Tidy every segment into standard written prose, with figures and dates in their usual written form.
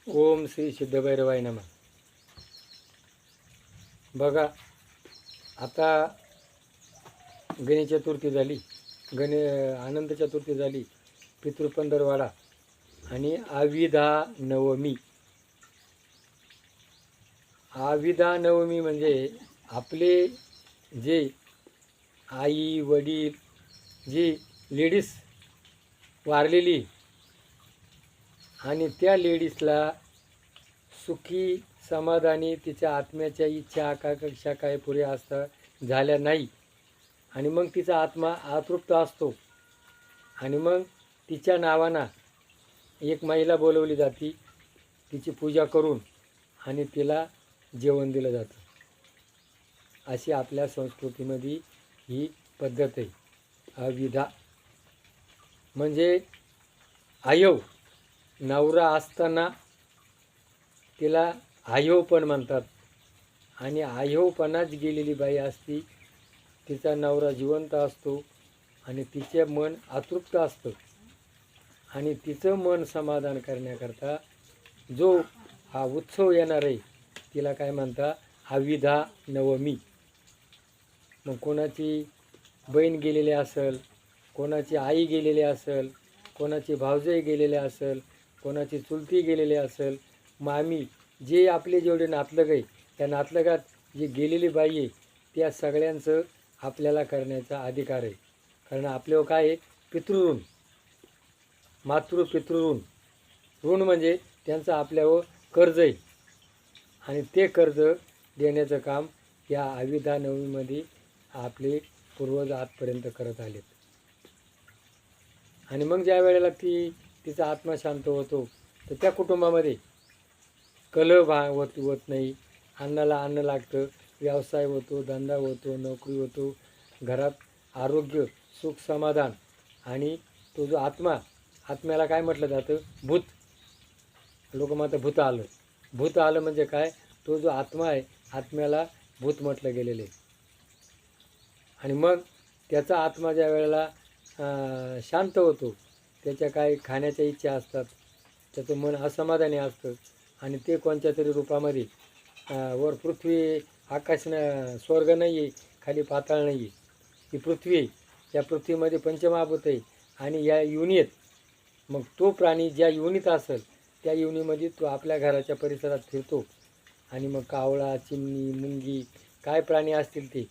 ओम श्री सिद्धभैरवाय नमः. बघा, आता गणेश चतुर्थी झाली, अनंत चतुर्थी झाली, पितृपंधरवाडा आणि आविधा नवमी. आविधा नवमी म्हणजे आपले जे आई वडील, जी लेडीज वारलेली आणि त्या लेडीजला सुखी समाधानी तिच्या आत्म्याच्या इच्छा आकांक्षा काय पुऱ्या असतात झाल्या नाही, आणि मग तिचा आत्मा अतृप्त असतो, आणि मग तिच्या नावाना एक महिला बोलवली जाते, तिची पूजा करून आणि तिला जेवण दिलं जातं. अशी आपल्या संस्कृतीमध्ये ही पद्धत आहे. अविधा म्हणजे आयव, नवरा असताना तिला आयव पण म्हणतात, आणि आयवपणाच गेलेली बाई असती, तिचा नवरा जिवंत असतो आणि तिचे मन अतृप्त असतं, आणि तिचं मन समाधान करण्याकरता जो हा उत्सव येणार आहे तिला काय म्हणता, आविधा नवमी. मग कोणाची बहीण गेलेली असेल, कोणाची आई गेलेली असेल, कोणाची भावजई गेलेली असेल, कोणाची चुलती गेलेली असेल, मामी, जे आपले जेवढे नातलग आहे त्या नातलगात जी गेलेली बाई आहे त्या सगळ्यांचं आपल्याला करण्याचा अधिकार आहे. कारण आपल्यावर काय आहे, पितृऋण, पितृऋण. ऋण म्हणजे त्यांचं आपल्यावर कर्ज आहे, आणि ते कर्ज देण्याचं काम या आविधा नवमीमध्ये आपले पूर्वज आजपर्यंत करत आलेत. आणि मग ज्या वेळेला तिचा आत्मा शांत होतो तर त्या कुटुंबामध्ये कलह होत नाही, अन्नाला अन्न लागतं, व्यवसाय होतो, धंदा होतो, नोकरी होतो, घरात आरोग्य, सुख, समाधान. आणि तो जो आत्म्याला काय म्हटलं जातं, भूत. लोक म्हणतात भूत आलं म्हणजे काय, तो जो आत्मा आहे आत्म्याला भूत म्हटलं गेलेलं आहे. आणि मग त्याचा आत्मा ज्या वेळेला शांत होतो, त्याच्या काही खाण्याच्या इच्छा असतात, त्याचं मन असमाधानी असतं, आणि ते कोणत्या तरी रूपामध्ये वर पृथ्वी, आकाश स्वर्ग नाही आहे, खाली पाताळ नाही आहे, ही पृथ्वी आहे. त्या पृथ्वीमध्ये पंचमहाभूत आहे, आणि या युनियत मग तो प्राणी ज्या युनित असेल त्या युनीमध्ये तो आपल्या घराच्या परिसरात फिरतो, आणि मग कावळा, चिमणी, मुंगी काय प्राणी असतील ते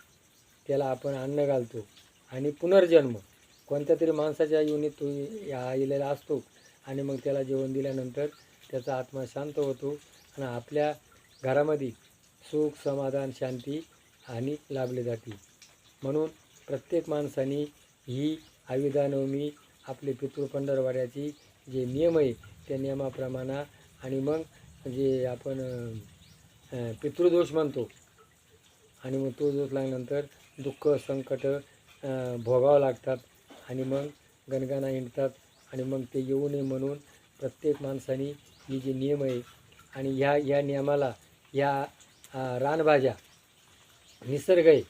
त्याला आपण अन्न घालतो, आणि पुनर्जन्म कोणत्या तरी माणसाच्या युनीत तो आलेला असतो, आणि मग त्याला जेवण दिल्यानंतर त्याचा आत्मा शांत होतो, आणि आपल्या घरामध्ये सुख, समाधान, शांती आणि लाभले जाते. म्हणून प्रत्येक माणसाने ही आविधा नवमी आपले पितृपंधरवाड्याची जे नियम आहे त्या नियमाप्रमाणे, आणि मग जे आपण पितृदोष म्हणतो, आणि मग तो दोष लागल्यानंतर दुःख, संकट भोगावं लागतात, आणि मग गणगणा हिंडतात, आणि मग ते येऊ नये म्हणून प्रत्येक माणसाने ही जे नियम आहे, आणि ह्या नियमाला या रानभाज्या, निसर्ग आहे,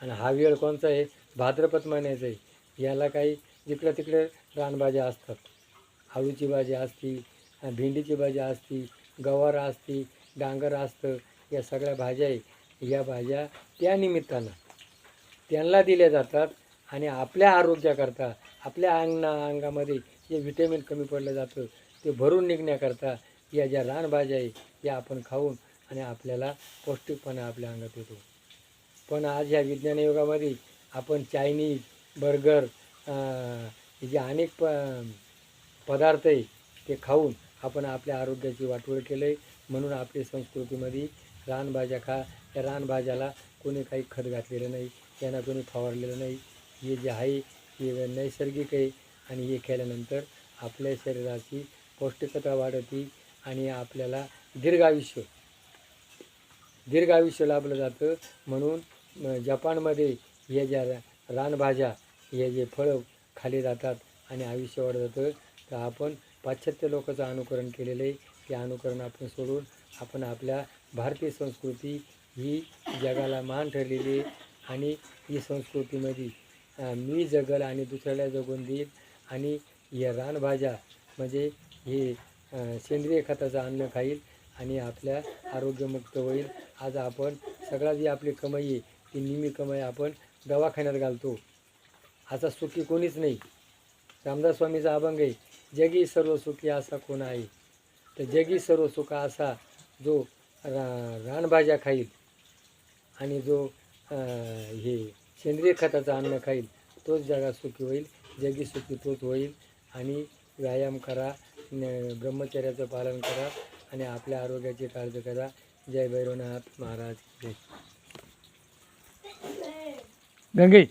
आणि हा वेळ कोणचा आहे, भाद्रपद महिन्याचा आहे. याला काही जिकडं तिकडे रानभाज्या असतात, आळूची भाजी असती, भेंडीची भाजी असती, गवार असती, डांगर असतं, या सगळ्या भाज्या आहे. या भाज्या त्या निमित्तानं त्यांना दिल्या जातात, आणि आपल्या आरोग्याकरता, आपल्या अंगामध्ये जे व्हिटॅमिन कमी पडलं जातं ते भरून निघण्याकरता या ज्या रानभाज्या आहे या आपण खाऊन, आणि आपल्याला पौष्टिकपणा आपल्या अंगात येतो. पण आज ह्या विज्ञान युगामध्ये आपण चायनीज, बर्गर, जे अनेक पदार्थ आहे ते खाऊन आपण आपल्या आरोग्याची वाटोळ केलं आहे. म्हणून आपल्या संस्कृतीमध्ये रानभाज्या खा. त्या रानभाज्याला कोणी काही खत घातलेलं नाही, त्यांना कोणी फवारलेलं नाही. हे जे आहे हे नैसर्गिक आहे, आणि हे केल्यानंतर आपल्या शरीराची पौष्टिकता वाढते, आणि आपल्याला दीर्घ आयुष्य लाभलं जातं. म्हणून जपानमध्ये हे ज्या रानभाज्या, हे जे फळं खाली जातात आणि आयुष्य वाढत जातं, तर आपण पाश्चात्य लोकांचं अनुकरण केलेलं आहे. ते अनुकरण आपण सोडून आपण आपल्या भारतीय संस्कृती ही जगाला मान ठरलेली आहे, आणि ही संस्कृतीमध्ये मी जगल आणि दुसऱ्याला जगून देईल. आणि या रानभाज्या म्हणजे हे सेंद्रिय खताचं अन्न खाईल आणि आपल्या आरोग्यमुक्त होईल. आज आपण सगळा जी आपली कमाई आहे ती निम्मी कमाई आपण दवाखान्यात घालतो. असा सुखी कोणीच नाही. रामदास स्वामीचा अभंग आहे, जगी सर्व सुखी असा कोण आहे. तर जगी सर्व सुख असा जो रानभाज्या खाईल आणि जो हे सेंद्रिय खताचं अन्न खाईल तोच जगात सुखी होईल. जगी सुखी तोच होईल. आणि व्यायाम करा, ब्रह्मचर्याचं पालन करा आणि आपल्या आरोग्याची काळजी करा. जय भैरवनाथ महाराज. जय गंगे.